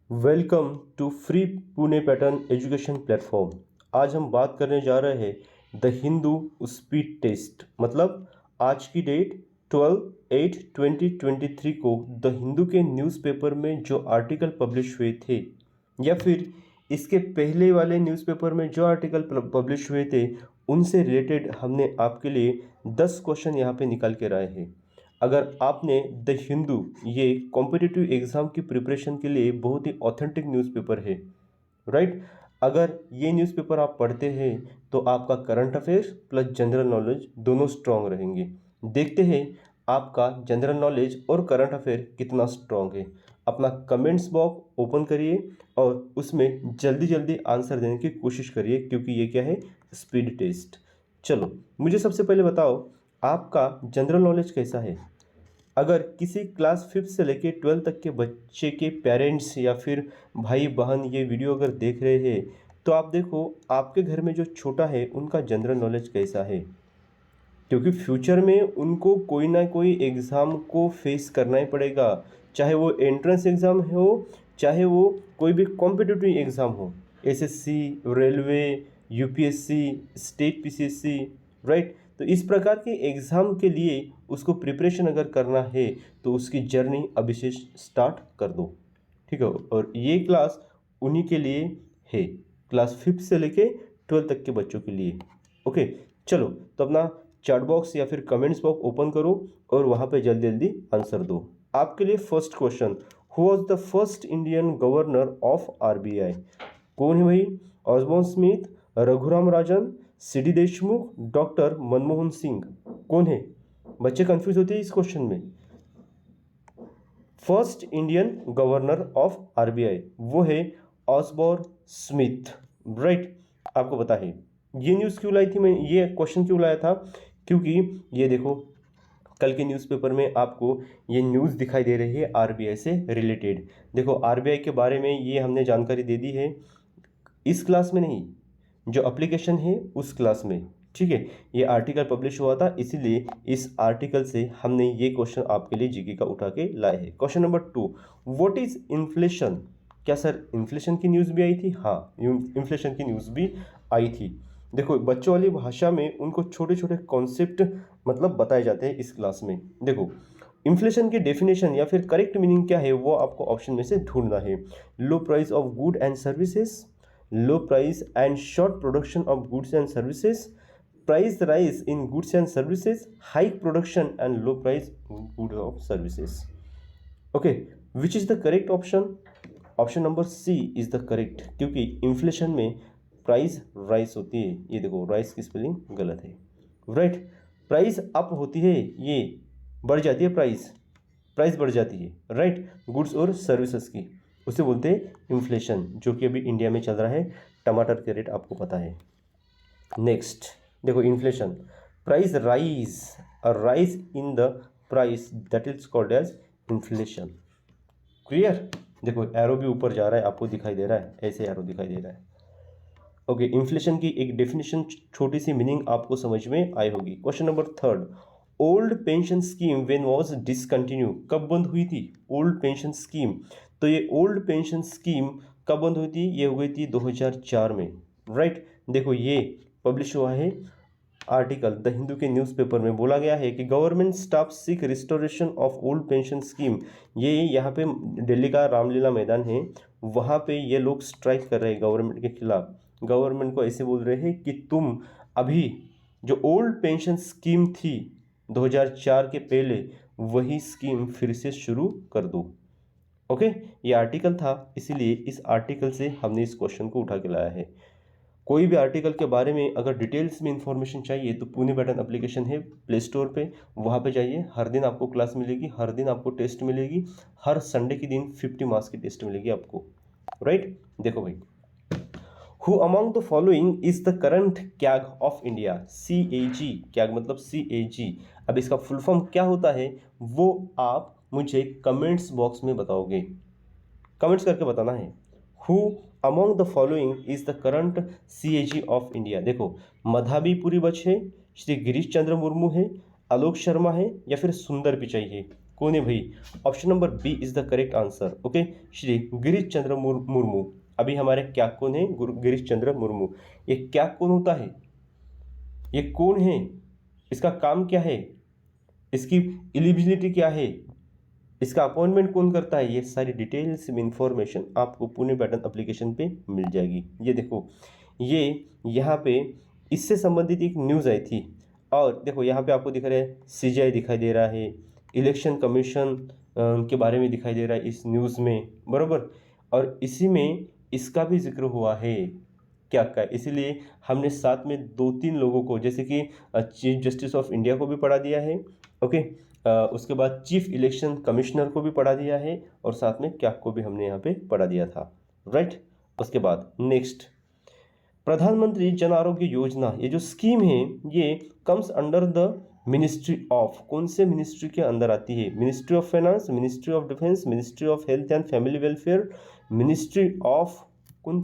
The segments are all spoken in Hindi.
Welcome to free Pune pattern education platform. आज हम बात करने जा रहे हैं द हिंदू स्पीड टेस्ट। मतलब आज की डेट 12/8/2023 को द हिंदू के न्यूज़पेपर में जो आर्टिकल पब्लिश हुए थे या फिर इसके पहले वाले न्यूज़पेपर में जो आर्टिकल पब्लिश हुए थे उनसे रिलेटेड हमने आपके लिए 10 क्वेश्चन यहाँ पे निकाल के लाए हैं। अगर आपने द हिंदू ये कॉम्पिटिटिव एग्ज़ाम की प्रिपरेशन के लिए बहुत ही ऑथेंटिक न्यूज़पेपर है, राइट। अगर ये न्यूज़पेपर आप पढ़ते हैं तो आपका current affairs plus general knowledge दोनों स्ट्रांग रहेंगे। देखते हैं आपका जनरल नॉलेज और करंट अफेयर कितना स्ट्रांग है। अपना कमेंट्स बॉक्स ओपन करिए और उसमें जल्दी जल्दी आंसर देने की कोशिश करिए, क्योंकि ये क्या है, स्पीड टेस्ट। चलो मुझे सबसे पहले बताओ आपका जनरल नॉलेज कैसा है। अगर किसी क्लास 5th से लेके 12th तक के बच्चे के पेरेंट्स या फिर भाई बहन ये वीडियो अगर देख रहे हैं तो आप देखो आपके घर में जो छोटा है उनका जनरल नॉलेज कैसा है, क्योंकि फ्यूचर में उनको कोई ना कोई एग्ज़ाम को फेस करना ही पड़ेगा। चाहे वो एंट्रेंस एग्ज़ाम हो, चाहे वो कोई भी कॉम्पिटिटिव एग्ज़ाम हो, SSC, railway, UPSC, state PCSC, right. तो इस प्रकार के एग्ज़ाम के लिए उसको प्रिपरेशन अगर करना है तो उसकी जर्नी अभी से स्टार्ट कर दो, ठीक है। और ये क्लास उन्हीं के लिए है, क्लास 5th से लेके 12th तक के बच्चों के लिए। ओके, चलो तो अपना चैट बॉक्स या फिर कमेंट्स बॉक्स ओपन करो और वहाँ पे जल्दी जल्दी आंसर दो। आपके लिए first question, who was the first Indian governor of RBI? कौन है भाई? Osborne Smith, Raghuram Rajan, CD Deshmukh, doctor Manmohan Singh? कौन है? बच्चे कंफ्यूज होते हैं इस क्वेश्चन में। First Indian governor of RBI वो है ऑसबॉर्न स्मिथ, राइट। आपको पता है ये न्यूज़ क्यों लाई थी, मैं ये क्वेश्चन क्यों लाया था, क्योंकि ये देखो कल के न्यूज़पेपर में आपको ये न्यूज़ दिखाई दे रही है आरबीआई से रिलेटेड। देखो आरबीआई के बारे में ये हमने जानकारी दे दी है इस क्लास में नहीं, जो एप्लीकेशन है उस क्लास में, ठीक है। ये आर्टिकल पब्लिश हुआ था, इसीलिए इस आर्टिकल से हमने ये क्वेश्चन आपके लिए जीके का उठा के लाए हैं। Question number 2, what is inflation? क्या सर इन्फ्लेशन की न्यूज़ भी आई थी? हाँ, इन्फ्लेशन की न्यूज़ भी आई थी। देखो बच्चों वाली भाषा में उनको छोटे छोटे कॉन्सेप्ट मतलब बताए जाते हैं इस क्लास में। देखो इन्फ्लेशन की डेफिनेशन या फिर करेक्ट मीनिंग क्या है वो आपको ऑप्शन में से ढूंढना है। Low price of good and services, low price and short production of goods and services, price rise in goods and services, high production and low price good of services. Okay, which is the correct option? Option number C is the correct, क्योंकि इन्फ्लेशन में प्राइस राइस होती है। ये देखो राइस की स्पेलिंग गलत है, राइट। प्राइस अप होती है, ये बढ़ जाती है, प्राइस बढ़ जाती है, राइट, गुड्स और सर्विसेज की, उसे बोलते हैं इन्फ्लेशन, जो कि अभी इंडिया में चल रहा है। टमाटर के रेट आपको पता है। नेक्स्ट देखो inflation, price rise, rise in the price that is called as inflation. Clear? देखो एरो भी ऊपर जा रहा है, आपको दिखाई दे रहा है, ऐसे एरो दिखाई दे रहा है। ओके, इन्फ्लेशन की एक डेफिनेशन, छोटी सी मीनिंग आपको समझ में आई होगी। Question number 3, old pension scheme when was discontinue? कब बंद हुई थी ओल्ड पेंशन स्कीम? तो ये ओल्ड पेंशन स्कीम कब बंद हुई थी? ये हो गई थी 2004 में, राइट। देखो ये पब्लिश हुआ है आर्टिकल द हिंदू के न्यूज़पेपर में। बोला गया है कि government staff seek restoration of old pension scheme. ये यहाँ पे दिल्ली का रामलीला मैदान है, वहाँ पे ये लोग स्ट्राइक कर रहे हैं गवर्नमेंट के खिलाफ। गवर्नमेंट को ऐसे बोल रहे हैं कि तुम अभी जो ओल्ड पेंशन स्कीम थी 2004 के पहले, वही स्कीम फिर से शुरू कर दो। ओके, ये आर्टिकल था, इसीलिए इस आर्टिकल से हमने इस क्वेश्चन को उठा के लाया है। कोई भी आर्टिकल के बारे में अगर डिटेल्स में इंफॉर्मेशन चाहिए तो पुणे पैटर्न एप्लीकेशन है प्ले स्टोर पे, वहाँ पे जाइए। हर दिन आपको क्लास मिलेगी, हर दिन आपको टेस्ट मिलेगी, हर संडे के दिन 50 मार्क्स की टेस्ट मिलेगी आपको, राइट। देखो भाई, who among the following is the current CAG of India? CAG, CAG मतलब CAG। अब इसका फुल फॉर्म क्या होता है वो आप मुझे कमेंट्स बॉक्स में बताओगे, कमेंट्स करके बताना है। Who among the following is the current CAG of India? देखो मधाबीपुरी बच है, श्री गिरीश चंद्र मुर्मू है, आलोक शर्मा है, या फिर सुंदर पिचाई है। कौन है भाई? Option number B is the correct answer. Okay, Shri Girish Chandra Murmu. अभी हमारे क्या कौन है? गिरीश चंद्र मुर्मू। ये क्या कौन होता है? ये कौन है? इसका काम क्या है? इसकी एलिजिबिलिटी क्या है? इसका अपॉइंटमेंट कौन करता है? ये सारी डिटेल्स में इंफॉर्मेशन आपको पुणे पैटर्न एप्लीकेशन पे मिल जाएगी। ये देखो, ये यहाँ पे इससे संबंधित एक न्यूज़ आई थी, और देखो यहाँ पे आपको दिख रहा है सीजीआई दिखाई दे रहा है, इलेक्शन कमीशन के बारे में दिखाई दे रहा है इस न्यूज़ में, बराबर। और इसी में इसका भी जिक्र हुआ है क्या का, इसीलिए हमने साथ में 2-3 लोगों को, जैसे कि चीफ जस्टिस ऑफ इंडिया को भी पढ़ा दिया है। ओके, उसके बाद चीफ इलेक्शन कमिश्नर को भी पढ़ा दिया है, और साथ में क्या को भी हमने यहाँ पे पढ़ा दिया था, राइट। उसके बाद नेक्स्ट, प्रधानमंत्री जन आरोग्य योजना, ये जो स्कीम है ये comes under the ministry of, कौन से मिनिस्ट्री के अंदर आती है? Ministry of finance, ministry of defence, ministry of health and family welfare, ministry of कौन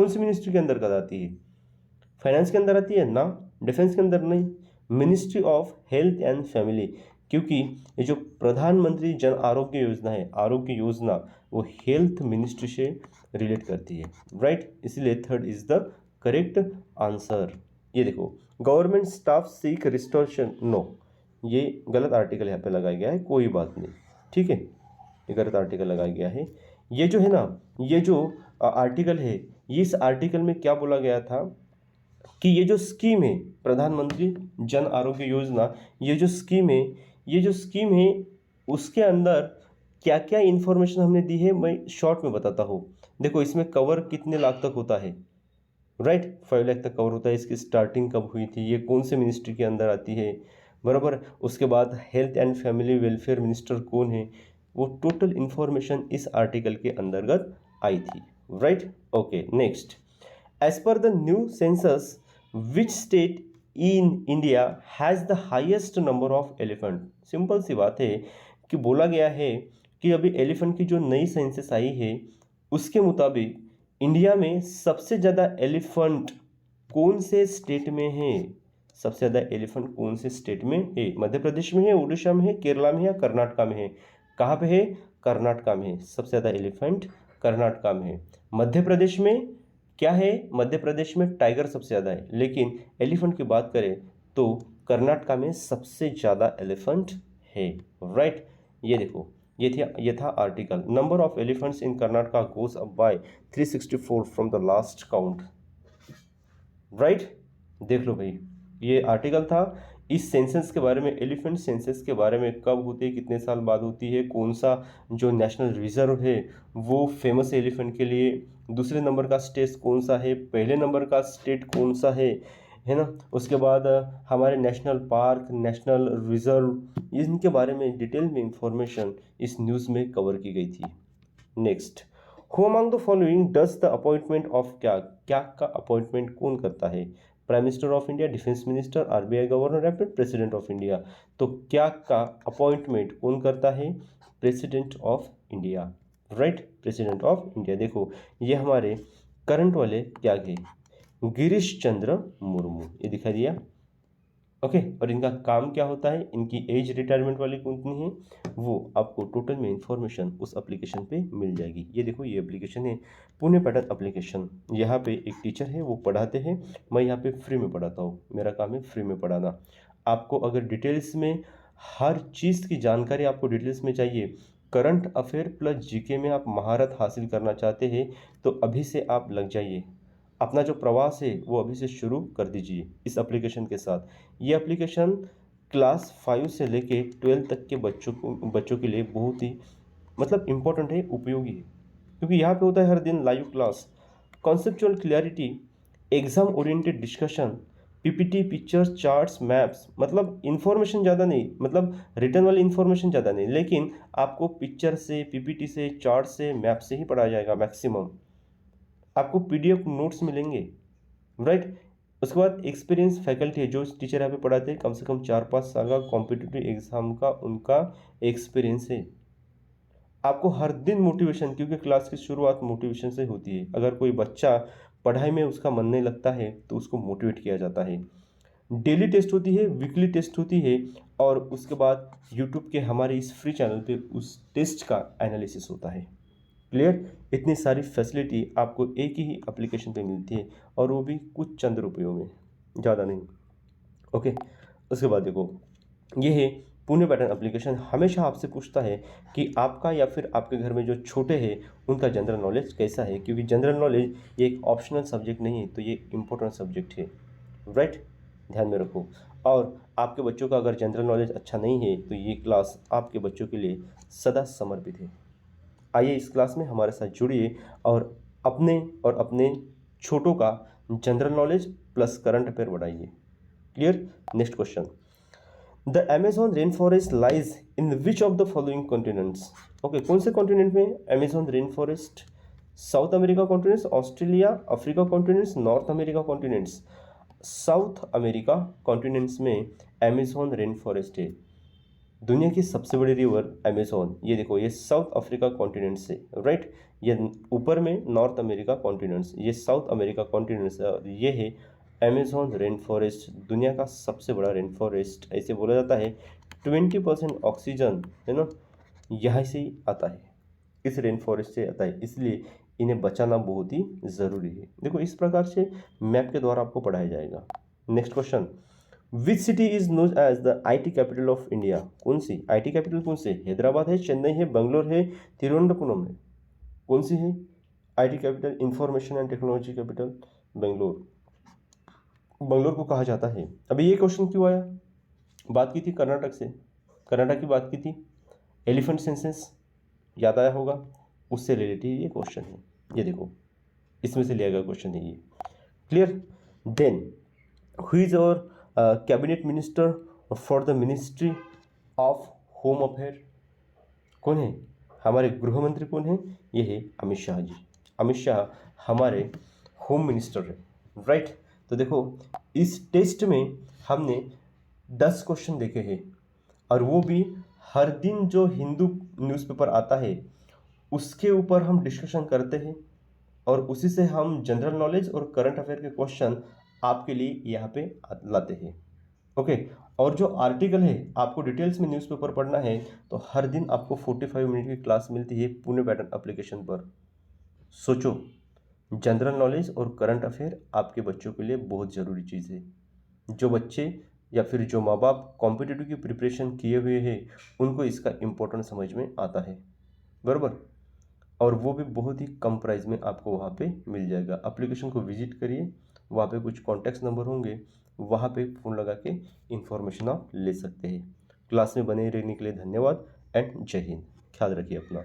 सी मिनिस्ट्री के अंदर आती है? फाइनेंस के अंदर आती है ना, डिफेंस के अंदर नहीं, ministry of health and family, क्योंकि ये जो प्रधानमंत्री जन आरोग्य योजना है, आरोग्य योजना, वो हेल्थ मिनिस्ट्री से रिलेट करती है, राइट। इसलिए third is the correct answer. ये देखो, government staff seek restoration, no, ये गलत आर्टिकल यहाँ पे लगाया गया है, कोई बात नहीं, ठीक है, ये गलत आर्टिकल लगाया गया है। ये जो है ना, ये जो आर्टिकल है, इस आर्टिकल में क्या बोला गया था कि ये जो स्कीम है प्रधानमंत्री जन आरोग्य योजना, ये जो स्कीम है उसके अंदर क्या क्या इन्फॉर्मेशन हमने दी है, मैं शॉर्ट में बताता हूँ। देखो, इसमें कवर कितने लाख तक होता है, राइट, 5 लाख तक कवर होता है। इसकी स्टार्टिंग कब हुई थी, ये कौन से मिनिस्ट्री के अंदर आती है, बराबर। उसके बाद health and family welfare minister कौन है, वो टोटल इन्फॉर्मेशन इस आर्टिकल के अंतर्गत आई थी, right. Okay, next, as per the new census which state in India has the highest number of elephant. Simple सी बात है कि बोला गया है कि अभी एलिफेंट की जो नई सेंसस आई है उसके मुताबिक इंडिया में सबसे ज़्यादा एलिफेंट कौन से स्टेट में है? सबसे ज़्यादा एलिफेंट कौन से स्टेट में है? मध्य प्रदेश में है, उड़ीसा में है, केरला में है या कर्नाटका में है? कहाँ पे है? कर्नाटका में है। सबसे ज़्यादा एलिफेंट कर्नाटका में है। मध्य प्रदेश में क्या है? मध्य प्रदेश में टाइगर सबसे ज़्यादा है, लेकिन एलिफेंट की बात करें तो कर्नाटका में सबसे ज़्यादा एलिफेंट है, राइट। ये देखो, ये था article, number of elephants in Karnataka goes up by 364 from the last count, right. देख लो भाई, ये आर्टिकल था इस सेंसस के बारे में, एलिफेंट सेंसस के बारे में, कब होती है, कितने साल बाद होती है, कौन सा जो नेशनल रिजर्व है वो फेमस है एलिफेंट के लिए, दूसरे नंबर का स्टेट कौन सा है, पहले नंबर का स्टेट कौन सा है ना। उसके बाद हमारे नेशनल पार्क, नेशनल रिजर्व, इनके बारे में डिटेल में इंफॉर्मेशन इस न्यूज़ में कवर की गई थी। Next, who among the following does the appointment of क्या का अपॉइंटमेंट कौन करता है? Prime minister of India, defence minister, RBI governor या फिर प्रेसिडेंट ऑफ इंडिया? तो क्या का अपॉइंटमेंट कौन करता है? President of India, right, president of India. देखो, ये हमारे करंट वाले क्या है, गिरीश चंद्र मुर्मू, ये दिखा दिया, ओके। और इनका काम क्या होता है, इनकी एज रिटायरमेंट वाली कितनी है, वो आपको टोटल में इंफॉर्मेशन उस एप्लीकेशन पे मिल जाएगी। ये देखो, ये एप्लीकेशन है पुणे पैटर्न एप्लीकेशन। यहाँ पे एक टीचर है, वो पढ़ाते हैं, मैं यहाँ पे फ्री में पढ़ाता हूँ, मेरा काम है फ्री में पढ़ाना। आपको अगर डिटेल्स में हर चीज़ की जानकारी आपको डिटेल्स में चाहिए, करंट अफेयर प्लस जीके में आप महारत हासिल करना चाहते हैं, तो अभी से आप लग जाइए, अपना जो प्रवास है वो अभी से शुरू कर दीजिए इस एप्लीकेशन के साथ। ये एप्लीकेशन क्लास 5 से लेके 12 तक के बच्चों के लिए बहुत ही मतलब इम्पोर्टेंट है, उपयोगी है, क्योंकि यहाँ पे होता है हर दिन live class, conceptual clarity, exam oriented discussion, PPT, pictures, charts, maps, मतलब इन्फॉर्मेशन ज़्यादा नहीं, मतलब रिटर्न वाली इन्फॉर्मेशन ज़्यादा नहीं, लेकिन आपको पिक्चर से, पीपीटी से, चार्ट से, मैप से ही पढ़ाया जाएगा मैक्सिमम। आपको पीडीएफ नोट्स मिलेंगे, राइट। उसके बाद एक्सपीरियंस फैकल्टी है, जो टीचर यहाँ पे पढ़ाते हैं, कम से कम 4-5 साल का कॉम्पिटिटिव एग्जाम का उनका एक्सपीरियंस है। आपको हर दिन मोटिवेशन, क्योंकि क्लास की शुरुआत मोटिवेशन से होती है। अगर कोई बच्चा पढ़ाई में उसका मन नहीं लगता है तो उसको मोटिवेट किया जाता है। डेली टेस्ट होती है, वीकली टेस्ट होती है, और उसके बाद यूट्यूब के हमारे इस फ्री चैनल पे उस टेस्ट का एनालिसिस होता है। क्लियर? इतनी सारी फैसिलिटी आपको एक ही एप्लीकेशन पे मिलती है, और वो भी कुछ चंद रुपयों में, ज़्यादा नहीं। ओके, उसके बाद देखो, ये है पुणे पैटर्न एप्लीकेशन। हमेशा आपसे पूछता है कि आपका या फिर आपके घर में जो छोटे हैं उनका जनरल नॉलेज कैसा है, क्योंकि जनरल नॉलेज ये एक ऑप्शनल सब्जेक्ट नहीं है, तो ये इम्पोर्टेंट सब्जेक्ट है, राइट? ध्यान में रखो। और आपके बच्चों का अगर जनरल नॉलेज अच्छा नहीं है तो ये क्लास आपके बच्चों के लिए सदा समर्पित है। आइए इस क्लास में हमारे साथ जुड़िए और अपने छोटों का general knowledge plus current affair बढ़ाइए। Clear? Next question, the Amazon rain forest lies in which of the following continents? Okay, कौन से कॉन्टिनेंट में Amazon rain forest? South America continents, Australia, Africa continents, North America continents? South America continents में अमेजोन रेन फॉरेस्ट है। दुनिया की सबसे बड़ी रिवर अमेजोन, ये देखो, ये साउथ अफ्रीका कॉन्टिनेंट से, राइट? ये ऊपर में नॉर्थ अमेरिका कॉन्टिनेंट्स, ये साउथ अमेरिका कॉन्टिनेंट्स, और ये है अमेजोन रेन फॉरेस्ट, दुनिया का सबसे बड़ा रेन फॉरेस्ट। ऐसे बोला जाता है 20% ऑक्सीजन, है ना, यहाँ से ही आता है, इस रेन फॉरेस्ट से आता है, इसलिए इन्हें बचाना बहुत ही ज़रूरी है। देखो, इस प्रकार से मैप के द्वारा आपको पढ़ाया जाएगा। Next question, which city is known as the IT capital of India? कौन सी IT कैपिटल, कौन सी? हैदराबाद है, चेन्नई है, बंगलोर है, तिरुवनंतपुरम है? कौन सी है IT capital? Information and technology capital Bangalore. Bangalore को कहा जाता है। अभी ये क्वेश्चन क्यों आया? बात की थी कर्नाटक से, कर्नाटक की बात की थी, एलिफेंट सेंसस याद आया होगा, उससे रिलेटेड ये क्वेश्चन है। ये देखो, इसमें से लिया गया क्वेश्चन है ये। Clear? Then who is our cabinet minister for the ministry of home affair? कौन है हमारे गृह मंत्री? कौन है? ये है अमित शाह जी। अमित शाह हमारे होम मिनिस्टर है, राइट? तो देखो, इस टेस्ट में हमने 10 क्वेश्चन देखे हैं, और वो भी हर दिन जो हिंदू न्यूज़पेपर आता है उसके ऊपर हम डिस्कशन करते हैं, और उसी से हम जनरल नॉलेज और करंट अफेयर के क्वेश्चन आपके लिए यहाँ पे लाते हैं। ओके, और जो आर्टिकल है आपको डिटेल्स में न्यूज़पेपर पढ़ना है तो हर दिन आपको 45 मिनट की क्लास मिलती है पुणे पैटर्न एप्लीकेशन पर। सोचो, जनरल नॉलेज और करंट अफेयर आपके बच्चों के लिए बहुत ज़रूरी चीज़ है। जो बच्चे या फिर जो माँ बाप कॉम्पिटिटिव की प्रिपरेशन किए हुए हैं उनको इसका इम्पोर्टेंट समझ में आता है, बराबर? और वो भी बहुत ही कम प्राइस में आपको वहाँ पे मिल जाएगा। एप्लीकेशन को विजिट करिए, वहाँ पे कुछ कॉन्टैक्ट नंबर होंगे, वहाँ पे फ़ोन लगा के इन्फॉर्मेशन आप ले सकते हैं। क्लास में बने रहने के लिए धन्यवाद एंड जय हिंद। ख्याल रखिए अपना।